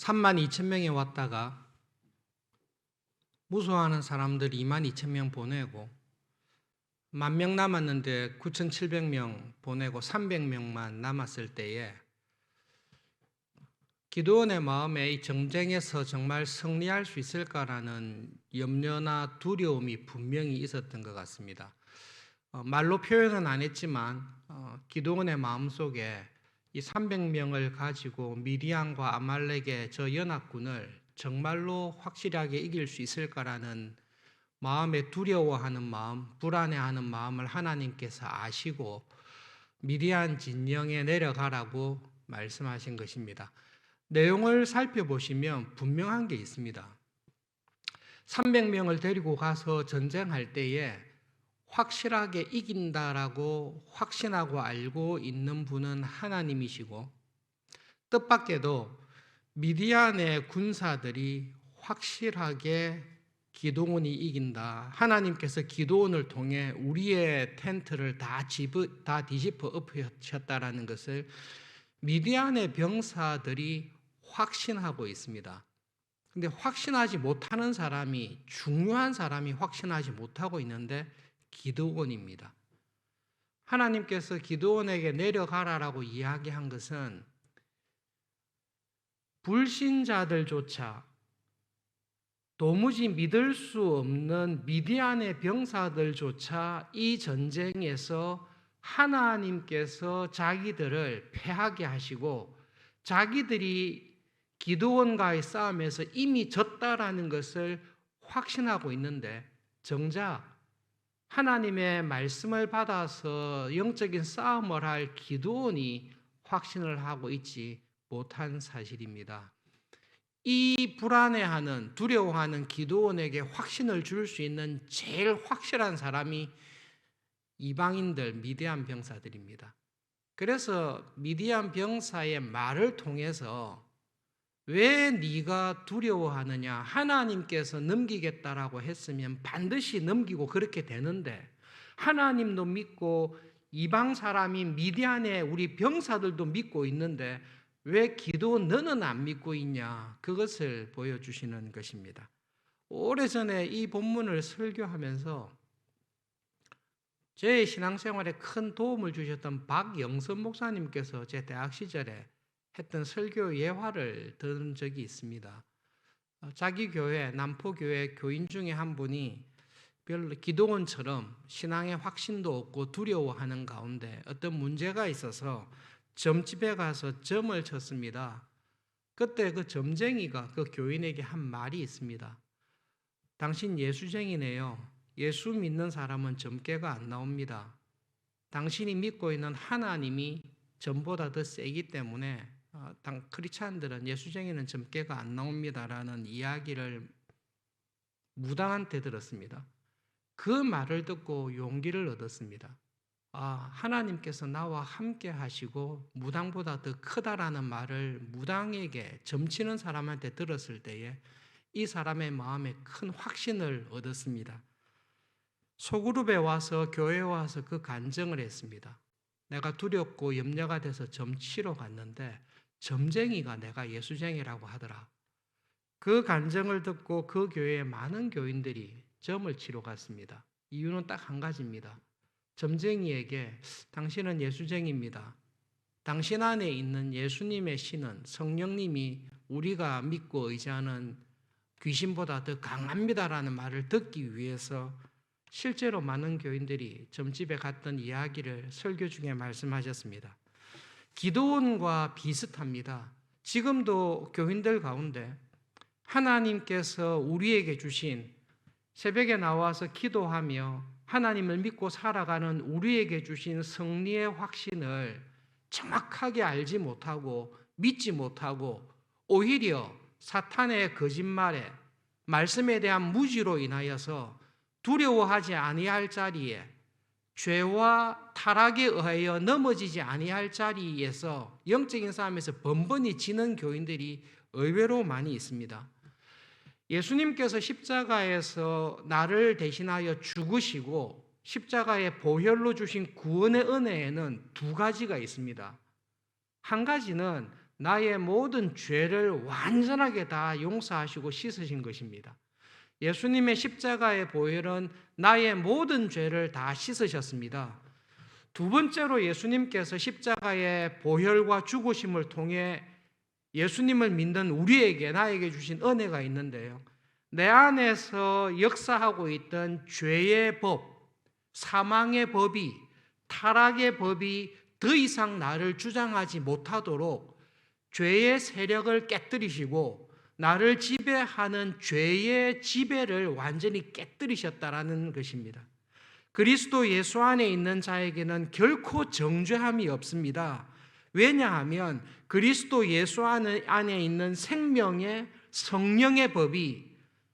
32,000명이 왔다가 무소하는 사람들 22,000명 보내고 10,000명 남았는데 9,700명 보내고 300명만 남았을 때에 기드온의 마음에 이 전쟁에서 정말 승리할 수 있을까라는 염려나 두려움이 분명히 있었던 것 같습니다. 말로 표현은 안 했지만 기드온의 마음속에 이 300명을 가지고 미디안과 아말렉의 저 연합군을 정말로 확실하게 이길 수 있을까라는 마음에 두려워하는 마음, 불안해하는 마음을 하나님께서 아시고 미디안 진영에 내려가라고 말씀하신 것입니다. 내용을 살펴보시면 분명한 게 있습니다. 300명을 데리고 가서 전쟁할 때에 확실하게 이긴다라고 확신하고 알고 있는 분은 하나님이시고, 뜻밖에도 미디안의 군사들이 확실하게 기드온이 이긴다, 하나님께서 기드온을 통해 우리의 텐트를 다 뒤집어 엎으셨다라는 것을 미디안의 병사들이 확신하고 있습니다. 근데 확신하지 못하는 사람이, 중요한 사람이 확신하지 못하고 있는데 기드온입니다. 하나님께서 기드온에게 내려가라라고 이야기한 것은 불신자들조차 도무지 믿을 수 없는 미디안의 병사들조차 이 전쟁에서 하나님께서 자기들을 패하게 하시고 자기들이 기드온과의 싸움에서 이미 졌다라는 것을 확신하고 있는데, 정작 하나님의 말씀을 받아서 영적인 싸움을 할 기드온이 확신을 하고 있지 못한 사실입니다. 이 불안해하는, 두려워하는 기드온에게 확신을 줄 수 있는 제일 확실한 사람이 이방인들, 미디안 병사들입니다. 그래서 미디안 병사의 말을 통해서 왜 네가 두려워하느냐, 하나님께서 넘기겠다라고 했으면 반드시 넘기고 그렇게 되는데, 하나님도 믿고 이방 사람인 미디안의 우리 병사들도 믿고 있는데 왜 기드온 너는 안 믿고 있냐, 그것을 보여주시는 것입니다. 오래전에 이 본문을 설교하면서 제 신앙생활에 큰 도움을 주셨던 박영선 목사님께서 제 대학 시절에 했던 설교 예화를 들은 적이 있습니다. 자기 교회, 남포교회 교인 중에 한 분이 별로 기드온처럼 신앙에 확신도 없고 두려워하는 가운데 어떤 문제가 있어서 점집에 가서 점을 쳤습니다. 그때 그 점쟁이가 그 교인에게 한 말이 있습니다. 당신 예수쟁이네요. 예수 믿는 사람은 점괘가 안 나옵니다. 당신이 믿고 있는 하나님이 점보다 더 세기 때문에 크리스찬들은, 예수쟁이는 점괘가 안 나옵니다라는 이야기를 무당한테 들었습니다. 그 말을 듣고 용기를 얻었습니다. 하나님께서 나와 함께 하시고 무당보다 더 크다라는 말을 무당에게, 점치는 사람한테 들었을 때에 이 사람의 마음에 큰 확신을 얻었습니다. 소그룹에 와서, 교회에 와서 그 간증을 했습니다. 내가 두렵고 염려가 돼서 점치러 갔는데 점쟁이가 내가 예수쟁이라고 하더라. 그 간증을 듣고 그 교회에 많은 교인들이 점을 치러 갔습니다. 이유는 딱 한 가지입니다. 점쟁이에게 당신은 예수쟁이입니다. 당신 안에 있는 예수님의 신은, 성령님이 우리가 믿고 의지하는 귀신보다 더 강합니다라는 말을 듣기 위해서 실제로 많은 교인들이 점집에 갔던 이야기를 설교 중에 말씀하셨습니다. 기드온과 비슷합니다. 지금도 교인들 가운데 하나님께서 우리에게 주신, 새벽에 나와서 기도하며 하나님을 믿고 살아가는 우리에게 주신 승리의 확신을 정확하게 알지 못하고 믿지 못하고 오히려 사탄의 거짓말에, 말씀에 대한 무지로 인하여서 두려워하지 아니할 자리에, 죄와 타락에 의하여 넘어지지 아니할 자리에서 영적인 싸움에서 번번이 지는 교인들이 의외로 많이 있습니다. 예수님께서 십자가에서 나를 대신하여 죽으시고 십자가의 보혈로 주신 구원의 은혜에는 두 가지가 있습니다. 한 가지는 나의 모든 죄를 완전하게 다 용서하시고 씻으신 것입니다. 예수님의 십자가의 보혈은 나의 모든 죄를 다 씻으셨습니다. 두 번째로 예수님께서 십자가의 보혈과 죽으심을 통해 예수님을 믿는 우리에게, 나에게 주신 은혜가 있는데요. 내 안에서 역사하고 있던 죄의 법, 사망의 법이, 타락의 법이 더 이상 나를 주장하지 못하도록 죄의 세력을 깨뜨리시고 나를 지배하는 죄의 지배를 완전히 깨뜨리셨다라는 것입니다. 그리스도 예수 안에 있는 자에게는 결코 정죄함이 없습니다. 왜냐하면 그리스도 예수 안에 있는 생명의 성령의 법이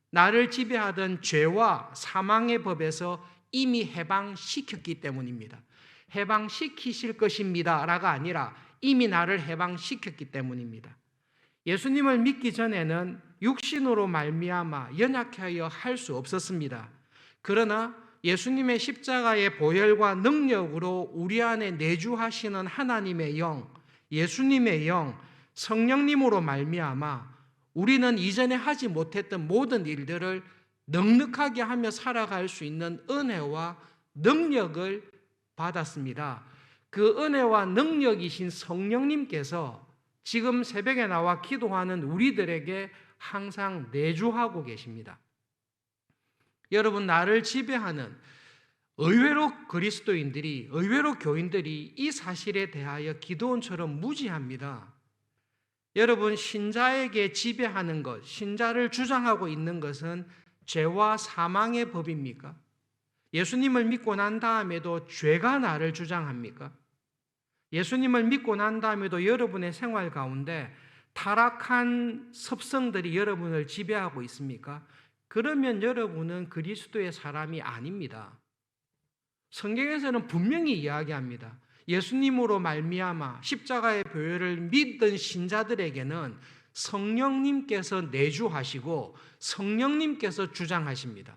나를 지배하던 죄와 사망의 법에서 이미 해방시켰기 때문입니다. 해방시키실 것입니다 라가 아니라 이미 나를 해방시켰기 때문입니다. 예수님을 믿기 전에는 육신으로 말미암아 연약하여 할 수 없었습니다. 그러나 예수님의 십자가의 보혈과 능력으로 우리 안에 내주하시는 하나님의 영, 예수님의 영, 성령님으로 말미암아 우리는 이전에 하지 못했던 모든 일들을 넉넉하게 하며 살아갈 수 있는 은혜와 능력을 받았습니다. 그 은혜와 능력이신 성령님께서 지금 새벽에 나와 기도하는 우리들에게 항상 내주하고 계십니다. 여러분, 나를 지배하는 의외로 그리스도인들이, 의외로 교인들이 이 사실에 대하여 기도원처럼 무지합니다. 여러분, 신자에게 지배하는 것, 신자를 주장하고 있는 것은 죄와 사망의 법입니까? 예수님을 믿고 난 다음에도 죄가 나를 주장합니까? 예수님을 믿고 난 다음에도 여러분의 생활 가운데 타락한 습성들이 여러분을 지배하고 있습니까? 그러면 여러분은 그리스도의 사람이 아닙니다. 성경에서는 분명히 이야기합니다. 예수님으로 말미암아 십자가의 보혈을 믿던 신자들에게는 성령님께서 내주하시고 성령님께서 주장하십니다.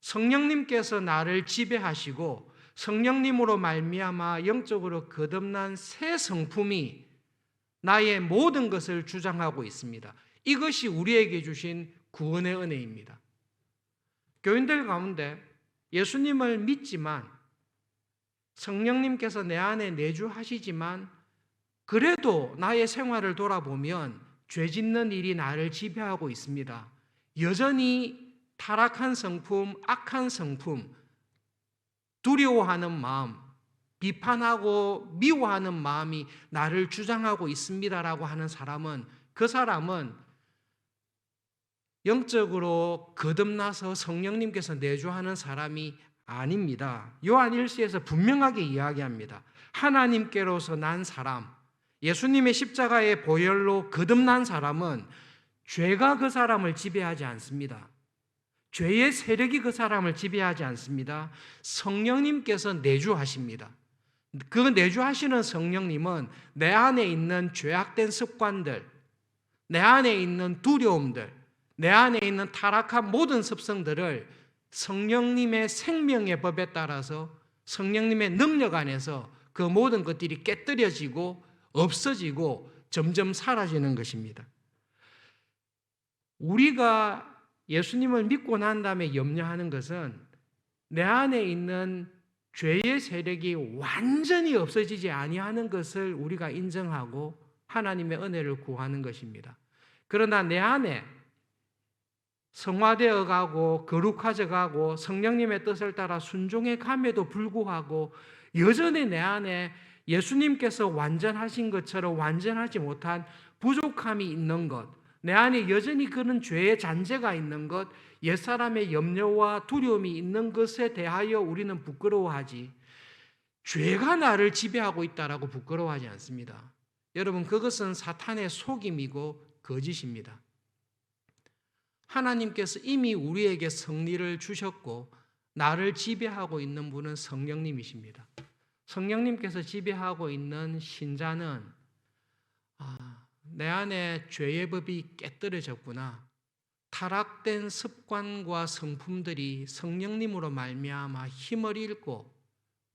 성령님께서 나를 지배하시고 성령님으로 말미암아 영적으로 거듭난 새 성품이 나의 모든 것을 주장하고 있습니다. 이것이 우리에게 주신 구원의 은혜입니다. 교인들 가운데 예수님을 믿지만 성령님께서 내 안에 내주하시지만 그래도 나의 생활을 돌아보면 죄 짓는 일이 나를 지배하고 있습니다. 여전히 타락한 성품, 악한 성품, 두려워하는 마음, 비판하고 미워하는 마음이 나를 주장하고 있습니다라고 하는 사람은, 그 사람은 영적으로 거듭나서 성령님께서 내주하는 사람이 아닙니다. 요한 1서에서 분명하게 이야기합니다. 하나님께로서 난 사람, 예수님의 십자가의 보혈로 거듭난 사람은 죄가 그 사람을 지배하지 않습니다. 죄의 세력이 그 사람을 지배하지 않습니다. 성령님께서 내주하십니다. 그 내주하시는 성령님은 내 안에 있는 죄악된 습관들, 내 안에 있는 두려움들, 내 안에 있는 타락한 모든 습성들을 성령님의 생명의 법에 따라서 성령님의 능력 안에서 그 모든 것들이 깨뜨려지고 없어지고 점점 사라지는 것입니다. 우리가 예수님을 믿고 난 다음에 염려하는 것은 내 안에 있는 죄의 세력이 완전히 없어지지 아니하는 것을 우리가 인정하고 하나님의 은혜를 구하는 것입니다. 그러나 내 안에 성화되어 가고 거룩해져 가고 성령님의 뜻을 따라 순종해 감에도 불구하고 여전히 내 안에 예수님께서 완전하신 것처럼 완전하지 못한 부족함이 있는 것, 내 안에 여전히 그런 죄의 잔재가 있는 것, 옛사람의 염려와 두려움이 있는 것에 대하여 우리는 부끄러워하지, 죄가 나를 지배하고 있다라고 부끄러워하지 않습니다. 여러분, 그것은 사탄의 속임이고 거짓입니다. 하나님께서 이미 우리에게 성리를 주셨고 나를 지배하고 있는 분은 성령님이십니다. 성령님께서 지배하고 있는 신자는 내 안에 죄의 법이 깨뜨려졌구나, 타락된 습관과 성품들이 성령님으로 말미암아 힘을 잃고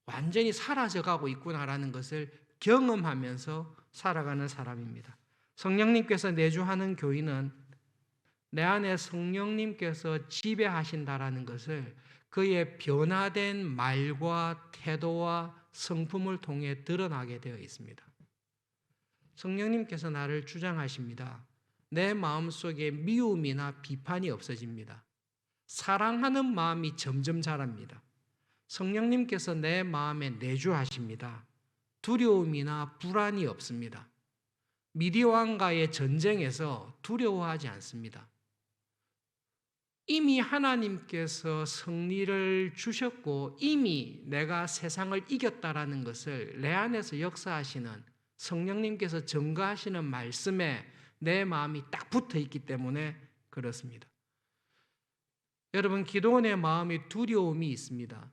완전히 사라져가고 있구나라는 것을 경험하면서 살아가는 사람입니다. 성령님께서 내주하는 교인은 내 안에 성령님께서 지배하신다라는 것을 그의 변화된 말과 태도와 성품을 통해 드러나게 되어 있습니다. 성령님께서 나를 주장하십니다. 내 마음속에 미움이나 비판이 없어집니다. 사랑하는 마음이 점점 자랍니다. 성령님께서 내 마음에 내주하십니다. 두려움이나 불안이 없습니다. 미디안과의 전쟁에서 두려워하지 않습니다. 이미 하나님께서 승리를 주셨고 이미 내가 세상을 이겼다라는 것을 내 안에서 역사하시는 성령님께서 증거하시는 말씀에 내 마음이 딱 붙어 있기 때문에 그렇습니다. 여러분, 기도원의 마음에 두려움이 있습니다.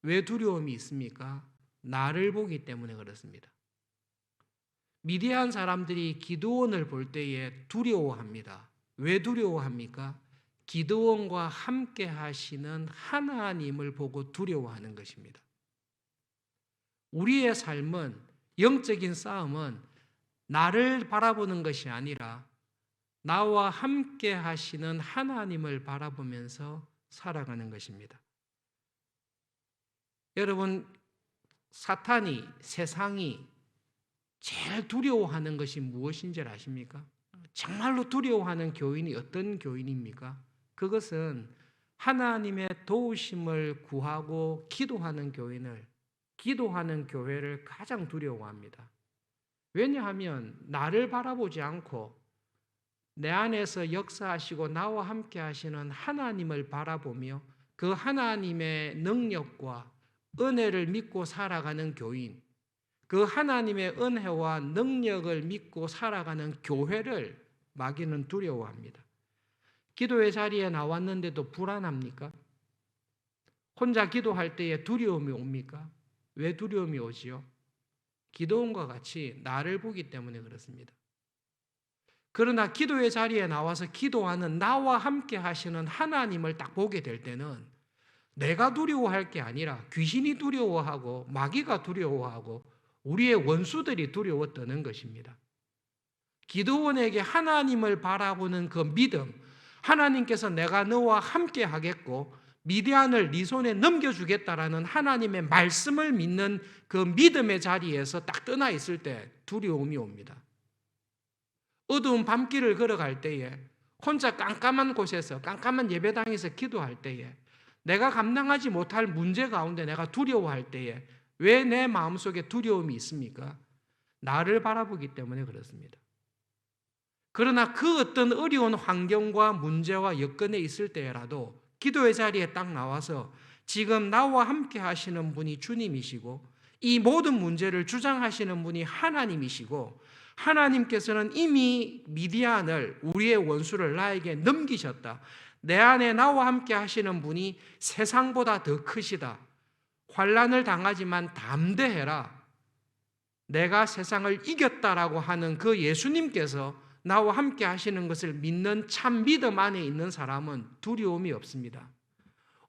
왜 두려움이 있습니까? 나를 보기 때문에 그렇습니다. 미디안 사람들이 기드온을 볼 때에 두려워합니다. 왜 두려워합니까? 기드온과 함께 하시는 하나님을 보고 두려워하는 것입니다. 우리의 삶은, 영적인 싸움은 나를 바라보는 것이 아니라 나와 함께 하시는 하나님을 바라보면서 살아가는 것입니다. 여러분, 사탄이, 세상이 제일 두려워하는 것이 무엇인지 아십니까? 정말로 두려워하는 교인이 어떤 교인입니까? 그것은 하나님의 도우심을 구하고 기도하는 교회를 가장 두려워합니다. 왜냐하면 나를 바라보지 않고 내 안에서 역사하시고 나와 함께 하시는 하나님을 바라보며 그 하나님의 능력과 은혜를 믿고 살아가는 교인, 그 하나님의 은혜와 능력을 믿고 살아가는 교회를 마귀는 두려워합니다. 기도의 자리에 나왔는데도 불안합니까? 혼자 기도할 때에 두려움이 옵니까? 왜 두려움이 오지요? 기도원과 같이 나를 보기 때문에 그렇습니다. 그러나 기도의 자리에 나와서 기도하는 나와 함께 하시는 하나님을 딱 보게 될 때는 내가 두려워할 게 아니라 귀신이 두려워하고 마귀가 두려워하고 우리의 원수들이 두려워 떠는 것입니다. 기도원에게 하나님을 바라보는 그 믿음, 하나님께서 내가 너와 함께 하겠고 미디안을 네 손에 넘겨주겠다라는 하나님의 말씀을 믿는 그 믿음의 자리에서 딱 떠나 있을 때 두려움이 옵니다. 어두운 밤길을 걸어갈 때에 혼자 깜깜한 곳에서 깜깜한 예배당에서 기도할 때에 내가 감당하지 못할 문제 가운데 내가 두려워할 때에 왜 내 마음속에 두려움이 있습니까? 나를 바라보기 때문에 그렇습니다. 그러나 그 어떤 어려운 환경과 문제와 여건에 있을 때라도 기도의 자리에 딱 나와서 지금 나와 함께 하시는 분이 주님이시고 이 모든 문제를 주장하시는 분이 하나님이시고 하나님께서는 이미 미디안을 우리의 원수를 나에게 넘기셨다. 내 안에 나와 함께 하시는 분이 세상보다 더 크시다. 환난을 당하지만 담대해라. 내가 세상을 이겼다라고 하는 그 예수님께서 나와 함께 하시는 것을 믿는 참 믿음 안에 있는 사람은 두려움이 없습니다.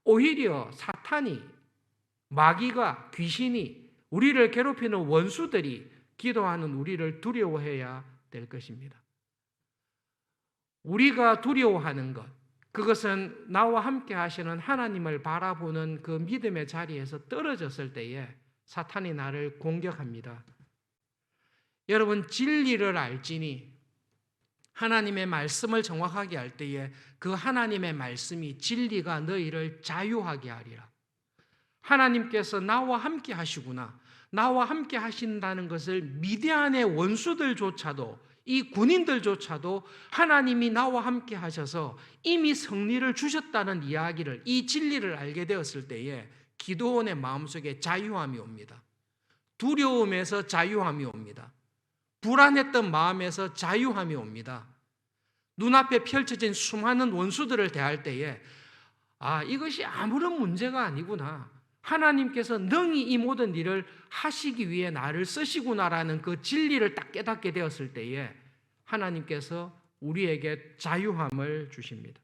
오히려 사탄이, 마귀가, 귀신이, 우리를 괴롭히는 원수들이 기도하는 우리를 두려워해야 될 것입니다. 우리가 두려워하는 것, 그것은 나와 함께 하시는 하나님을 바라보는 그 믿음의 자리에서 떨어졌을 때에 사탄이 나를 공격합니다. 여러분, 진리를 알지니 하나님의 말씀을 정확하게 알 때에 그 하나님의 말씀이 진리가 너희를 자유하게 하리라. 하나님께서 나와 함께 하시구나. 나와 함께 하신다는 것을 미디안의 원수들조차도, 이 군인들조차도 하나님이 나와 함께 하셔서 이미 승리를 주셨다는 이야기를, 이 진리를 알게 되었을 때에 기도원의 마음속에 자유함이 옵니다. 두려움에서 자유함이 옵니다. 불안했던 마음에서 자유함이 옵니다. 눈앞에 펼쳐진 수많은 원수들을 대할 때에 이것이 아무런 문제가 아니구나. 하나님께서 능히 이 모든 일을 하시기 위해 나를 쓰시구나라는 그 진리를 딱 깨닫게 되었을 때에 하나님께서 우리에게 자유함을 주십니다.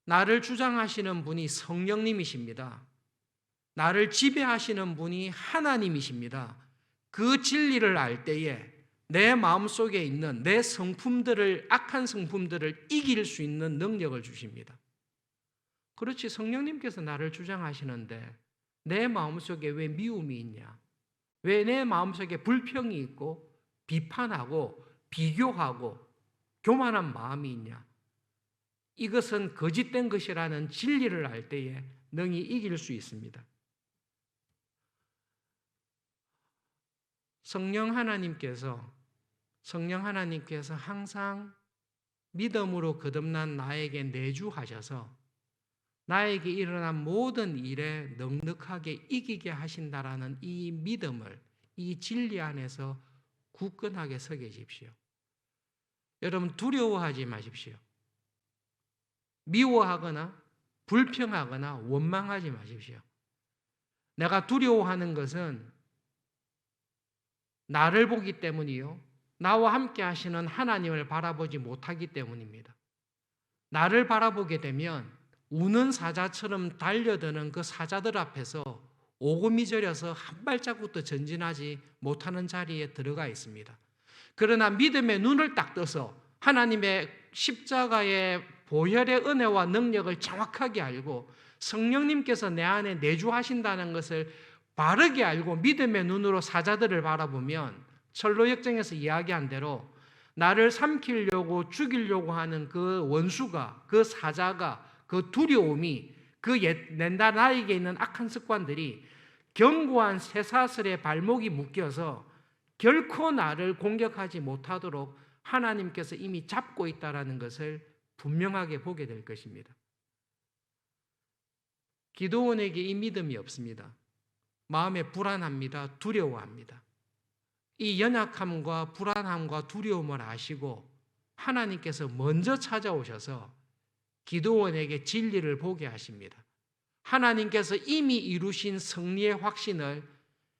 나를 주장하시는 분이 성령님이십니다. 나를 지배하시는 분이 하나님이십니다. 그 진리를 알 때에 내 마음속에 있는 내 성품들을, 악한 성품들을 이길 수 있는 능력을 주십니다. 그렇지, 성령님께서 나를 주장하시는데 내 마음속에 왜 미움이 있냐? 왜 내 마음속에 불평이 있고 비판하고 비교하고 교만한 마음이 있냐? 이것은 거짓된 것이라는 진리를 알 때에 능히 이길 수 있습니다. 성령 하나님께서 항상 믿음으로 거듭난 나에게 내주하셔서 나에게 일어난 모든 일에 넉넉하게 이기게 하신다라는 이 믿음을, 이 진리 안에서 굳건하게 서 계십시오. 여러분, 두려워하지 마십시오. 미워하거나 불평하거나 원망하지 마십시오. 내가 두려워하는 것은 나를 보기 때문이요, 나와 함께 하시는 하나님을 바라보지 못하기 때문입니다. 나를 바라보게 되면 우는 사자처럼 달려드는 그 사자들 앞에서 오금이저려서 한 발자국도 전진하지 못하는 자리에 들어가 있습니다. 그러나 믿음의 눈을 딱 떠서 하나님의 십자가의 보혈의 은혜와 능력을 정확하게 알고 성령님께서 내 안에 내주하신다는 것을 바르게 알고 믿음의 눈으로 사자들을 바라보면 철로 역정에서 이야기한 대로 나를 삼키려고 죽이려고 하는 그 원수가, 그 사자가, 그 두려움이, 그 나에게 있는 악한 습관들이 견고한 쇠사슬에 발목이 묶여서 결코 나를 공격하지 못하도록 하나님께서 이미 잡고 있다는 것을 분명하게 보게 될 것입니다. 기도원에게 이 믿음이 없습니다. 마음에 불안합니다. 두려워합니다. 이 연약함과 불안함과 두려움을 아시고 하나님께서 먼저 찾아오셔서 기도원에게 진리를 보게 하십니다. 하나님께서 이미 이루신 승리의 확신을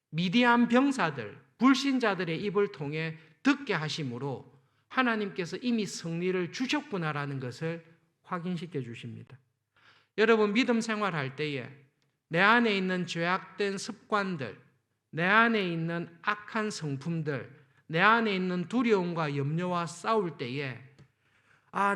미디안 병사들, 불신자들의 입을 통해 듣게 하심으로 하나님께서 이미 승리를 주셨구나라는 것을 확인시켜 주십니다. 여러분, 믿음 생활할 때에 내 안에 있는 죄악된 습관들, 내 안에 있는 악한 성품들, 내 안에 있는 두려움과 염려와 싸울 때에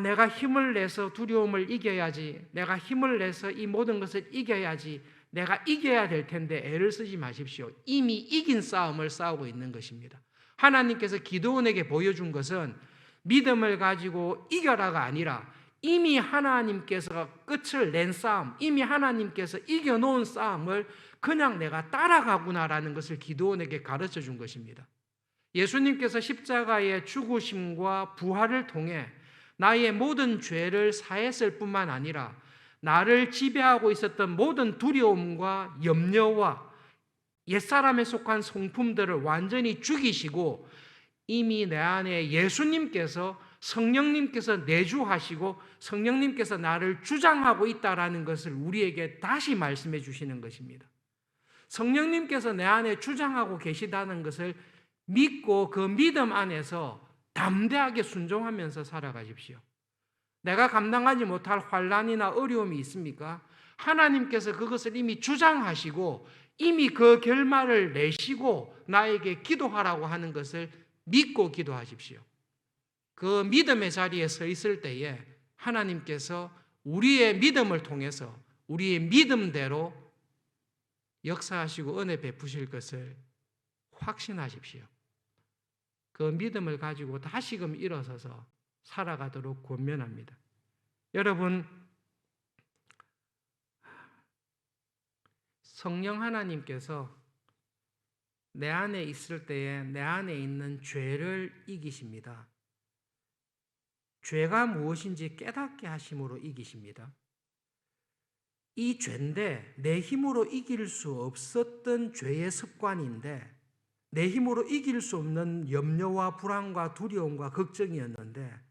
내가 힘을 내서 두려움을 이겨야지, 내가 힘을 내서 이 모든 것을 이겨야지, 내가 이겨야 될 텐데 애를 쓰지 마십시오. 이미 이긴 싸움을 싸우고 있는 것입니다. 하나님께서 기도원에게 보여준 것은 믿음을 가지고 이겨라가 아니라 이미 하나님께서 끝을 낸 싸움, 이미 하나님께서 이겨놓은 싸움을 그냥 내가 따라가구나라는 것을 기도원에게 가르쳐 준 것입니다. 예수님께서 십자가의 죽으심과 부활을 통해 나의 모든 죄를 사했을 뿐만 아니라 나를 지배하고 있었던 모든 두려움과 염려와 옛사람에 속한 성품들을 완전히 죽이시고 이미 내 안에 예수님께서, 성령님께서 내주하시고 성령님께서 나를 주장하고 있다라는 것을 우리에게 다시 말씀해 주시는 것입니다. 성령님께서 내 안에 주장하고 계시다는 것을 믿고 그 믿음 안에서 담대하게 순종하면서 살아가십시오. 내가 감당하지 못할 환난이나 어려움이 있습니까? 하나님께서 그것을 이미 주장하시고 이미 그 결말을 내시고 나에게 기도하라고 하는 것을 믿고 기도하십시오. 그 믿음의 자리에 서 있을 때에 하나님께서 우리의 믿음을 통해서 우리의 믿음대로 역사하시고 은혜 베푸실 것을 확신하십시오. 그 믿음을 가지고 다시금 일어서서 살아가도록 권면합니다. 여러분, 성령 하나님께서 내 안에 있을 때에 내 안에 있는 죄를 이기십니다. 죄가 무엇인지 깨닫게 하심으로 이기십니다. 이 죄인데 내 힘으로 이길 수 없었던 죄의 습관인데 내 힘으로 이길 수 없는 염려와 불안과 두려움과 걱정이었는데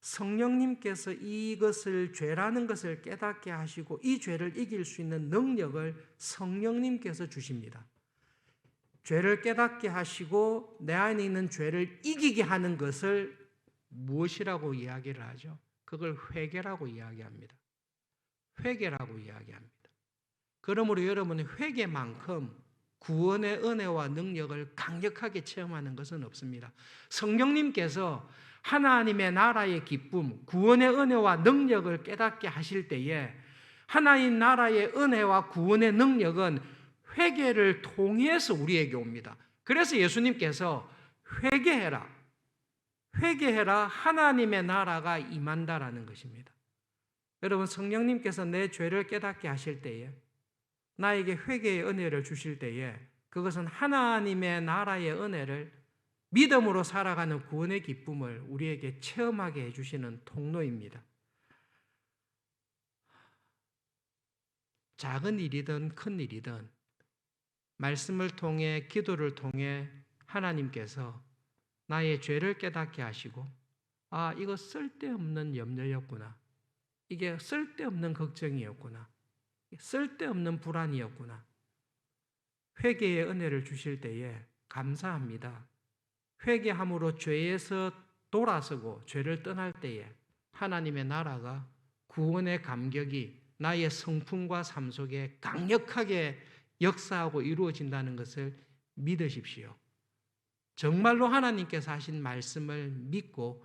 성령님께서 이것을 죄라는 것을 깨닫게 하시고 이 죄를 이길 수 있는 능력을 성령님께서 주십니다. 죄를 깨닫게 하시고 내 안에 있는 죄를 이기게 하는 것을 무엇이라고 이야기를 하죠? 그걸 회개라고 이야기합니다. 회개라고 이야기합니다. 그러므로 여러분은 회개만큼 구원의 은혜와 능력을 강력하게 체험하는 것은 없습니다. 성령님께서 하나님의 나라의 기쁨, 구원의 은혜와 능력을 깨닫게 하실 때에 하나님 나라의 은혜와 구원의 능력은 회개를 통해서 우리에게 옵니다. 그래서 예수님께서 회개해라, 회개해라, 하나님의 나라가 임한다라는 것입니다. 여러분, 성령님께서 내 죄를 깨닫게 하실 때에, 나에게 회개의 은혜를 주실 때에, 그것은 하나님의 나라의 은혜를 믿음으로 살아가는 구원의 기쁨을 우리에게 체험하게 해주시는 통로입니다. 작은 일이든 큰 일이든 말씀을 통해, 기도를 통해 하나님께서 나의 죄를 깨닫게 하시고, 아, 이거 쓸데없는 염려였구나, 이게 쓸데없는 걱정이었구나, 쓸데없는 불안이었구나, 회개의 은혜를 주실 때에 감사합니다. 회개함으로 죄에서 돌아서고 죄를 떠날 때에 하나님의 나라가, 구원의 감격이 나의 성품과 삶 속에 강력하게 역사하고 이루어진다는 것을 믿으십시오. 정말로 하나님께서 하신 말씀을 믿고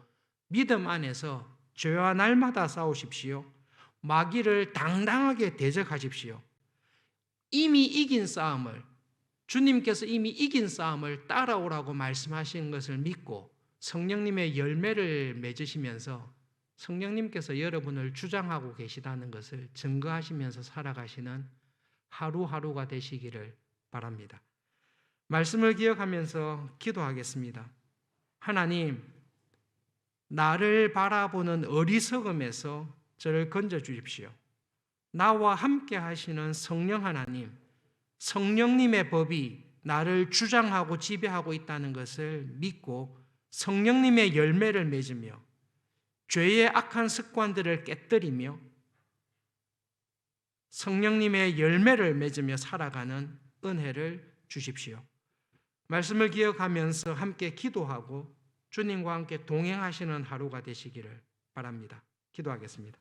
믿음 안에서 죄와 날마다 싸우십시오. 마귀를 당당하게 대적하십시오. 이미 이긴 싸움을, 주님께서 이미 이긴 싸움을 따라오라고 말씀하신 것을 믿고 성령님의 열매를 맺으시면서 성령님께서 여러분을 주장하고 계시다는 것을 증거하시면서 살아가시는 하루하루가 되시기를 바랍니다. 말씀을 기억하면서 기도하겠습니다. 하나님, 나를 바라보는 어리석음에서 저를 건져 주십시오. 나와 함께 하시는 성령 하나님, 성령님의 법이 나를 주장하고 지배하고 있다는 것을 믿고 성령님의 열매를 맺으며 죄의 악한 습관들을 깨뜨리며 성령님의 열매를 맺으며 살아가는 은혜를 주십시오. 말씀을 기억하면서 함께 기도하고 주님과 함께 동행하시는 하루가 되시기를 바랍니다. 기도하겠습니다.